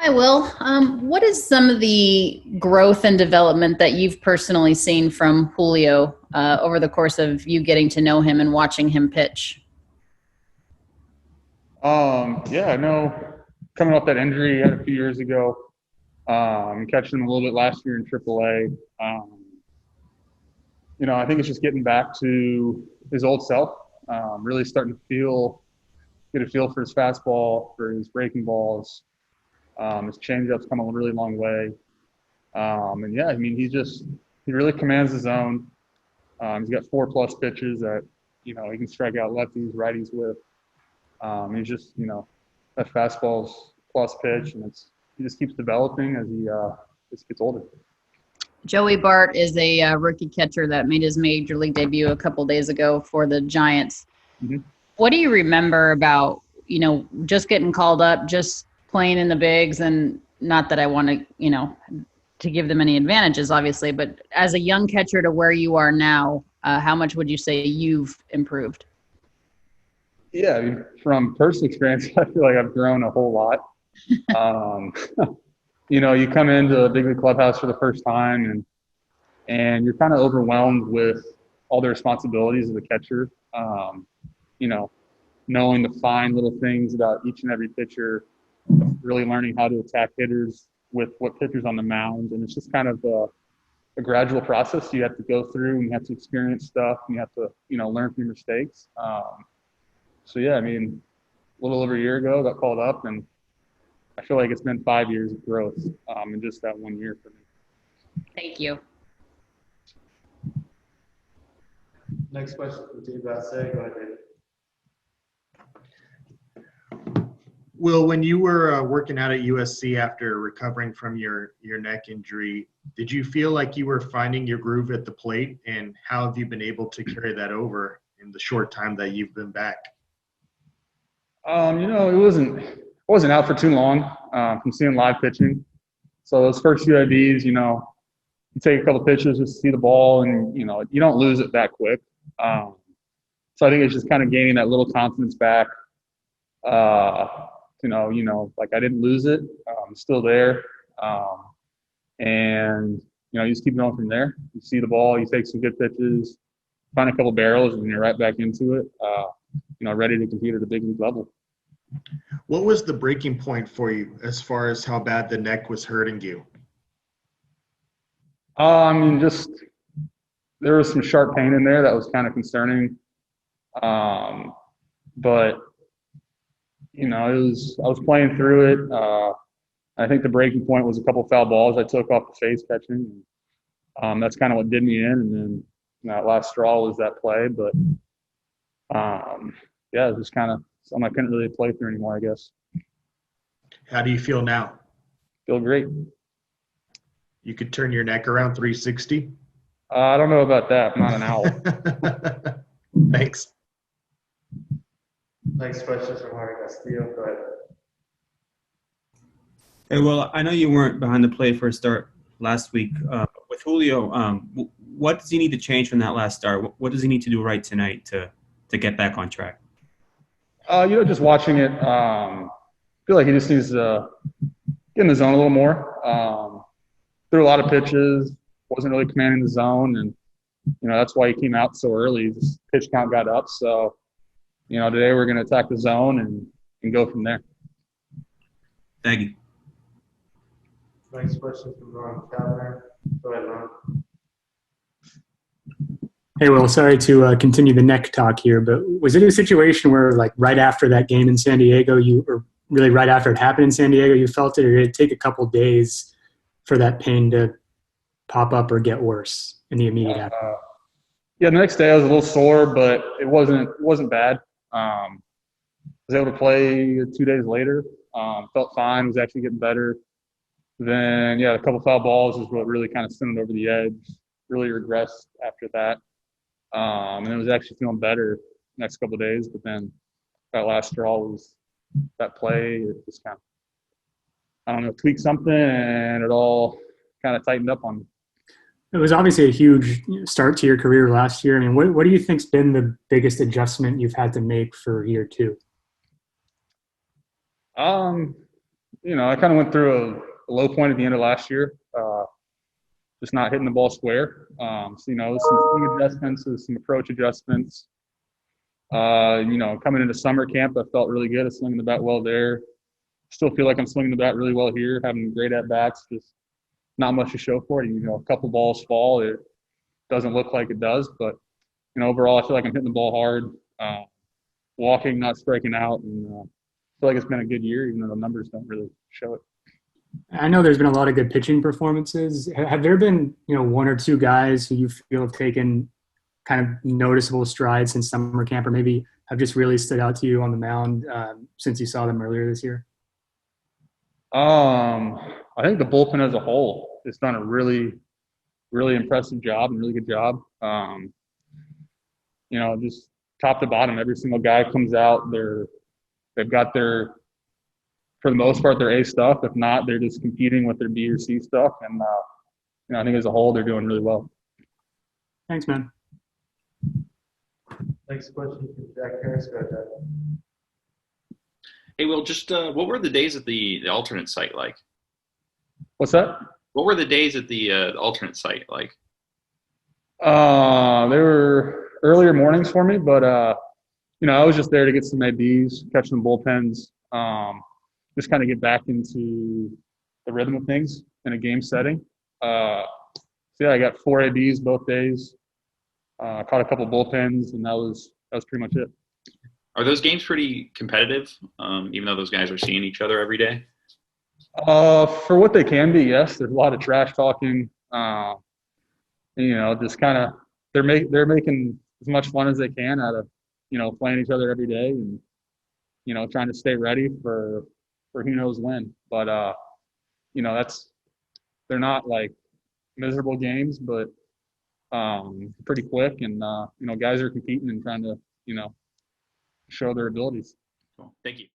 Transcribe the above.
Hi, Will. What is some of the growth and development that you've personally seen from Julio over the course of you getting to know him and watching him pitch? Yeah, I know coming off that injury he had a few years ago, catching him a little bit last year in AAA. I think it's just getting back to his old self, really starting to get a feel for his fastball, for his breaking balls. His changeup's come a really long way. And yeah, I mean, he really commands the zone. He's got 4+ pitches that, he can strike out lefties, righties with. He's just, that fastball's plus pitch, and he just keeps developing as he just gets older. Joey Bart is a rookie catcher that made his major league debut a couple days ago for the Giants. Mm-hmm. What do you remember about, just getting called up, just playing in the bigs? And not that I want to, to give them any advantages, obviously, but as a young catcher to where you are now, how much would you say you've improved? Yeah, I mean, from personal experience, I feel like I've grown a whole lot. Um, you come into a big league clubhouse for the first time, and you're kind of overwhelmed with all the responsibilities of the catcher. You know, Knowing the fine little things about each and every pitcher, really learning how to attack hitters with what pitchers on the mound, and it's just kind of a gradual process you have to go through, and you have to experience stuff, and you have to learn from your mistakes. So yeah, I mean, a little over a year ago, got called up, and I feel like it's been 5 years of growth in just that 1 year for me. Thank you. Next question from Dave Bassett. Go ahead, David. Will, when you were working out at USC after recovering from your neck injury, did you feel like you were finding your groove at the plate, and how have you been able to carry that over in the short time that you've been back? It wasn't out for too long from seeing live pitching. So those first few IBs, you take a couple pitches just to see the ball, and you don't lose it that quick. So I think it's just kind of gaining that little confidence back. Like I didn't lose it. I'm still there. And you just keep going from there. You see the ball, you take some good pitches, find a couple barrels, and you're right back into it. Ready to compete at a big league level. What was the breaking point for you as far as how bad the neck was hurting you? Just there was some sharp pain in there that was kind of concerning. But I was playing through it. I think the breaking point was a couple foul balls I took off the face catching. That's kind of what did me in, and then that last straw was that play. But yeah, it was just kind of something I couldn't really play through anymore, I guess. How do you feel now? Feel great. You could turn your neck around 360? I don't know about that. I'm not an owl. Thanks. Next question from Harvey Castillo. Go ahead. Hey, well, I know you weren't behind the plate for a start last week. With Julio, what does he need to change from that last start? What does he need to do right tonight to get back on track? Just watching it, I feel like he just needs to get in the zone a little more. Threw a lot of pitches, wasn't really commanding the zone, and that's why he came out so early. His pitch count got up, so today we're going to attack the zone and go from there. Thank you. Next question from Ron Cavanaugh. Go ahead, Ron. Hey, Will, sorry to continue the neck talk here, but was it a situation where, like, right after that game in San Diego, or really right after it happened in San Diego, you felt it, or did it take a couple days for that pain to pop up or get worse in the immediate aftermath? Yeah, the next day I was a little sore, but it wasn't bad. I was able to play 2 days later. Felt fine. Was actually getting better. Then a couple foul balls is what really kind of sent it over the edge. Really regressed after that. And it was actually feeling better the next couple of days. But then that last straw was that play. It just kind of, tweaked something, and it all kind of tightened up on me. It was obviously a huge start to your career last year. I mean, what do you think's been the biggest adjustment you've had to make for year two? I kind of went through a low point at the end of last year, just not hitting the ball square. So, some swing adjustments, some approach adjustments. Coming into summer camp, I felt really good at swinging the bat well there. Still feel like I'm swinging the bat really well here, having great at-bats, just not much to show for it. A couple balls fall. It doesn't look like it does, but, overall, I feel like I'm hitting the ball hard, walking, not striking out, and I feel like it's been a good year, even though the numbers don't really show it. I know there's been a lot of good pitching performances. Have there been, one or two guys who you feel have taken kind of noticeable strides since summer camp, or maybe have just really stood out to you on the mound since you saw them earlier this year? I think the bullpen as a whole has done a really, really impressive job and really good job. Just top to bottom, every single guy comes out. They've got for the most part, their A stuff. If not, they're just competing with their B or C stuff. And I think as a whole, they're doing really well. Thanks, man. Next question from Jack Harris. Go ahead, Jack. Hey, Will, just what were the days at the alternate site like? What's that? What were the days at the alternate site like? They were earlier mornings for me, but I was just there to get some ABs, catch some bullpens, just kind of get back into the rhythm of things in a game setting. I got 4 ABs both days. Caught a couple bullpens, and that was pretty much it. Are those games pretty competitive, even though those guys are seeing each other every day? For what they can be, yes. There's a lot of trash talking. Just kind of they're making as much fun as they can out of playing each other every day, and trying to stay ready for who knows when. But they're not like miserable games, but pretty quick, and guys are competing and trying to show their abilities. Cool. Thank you.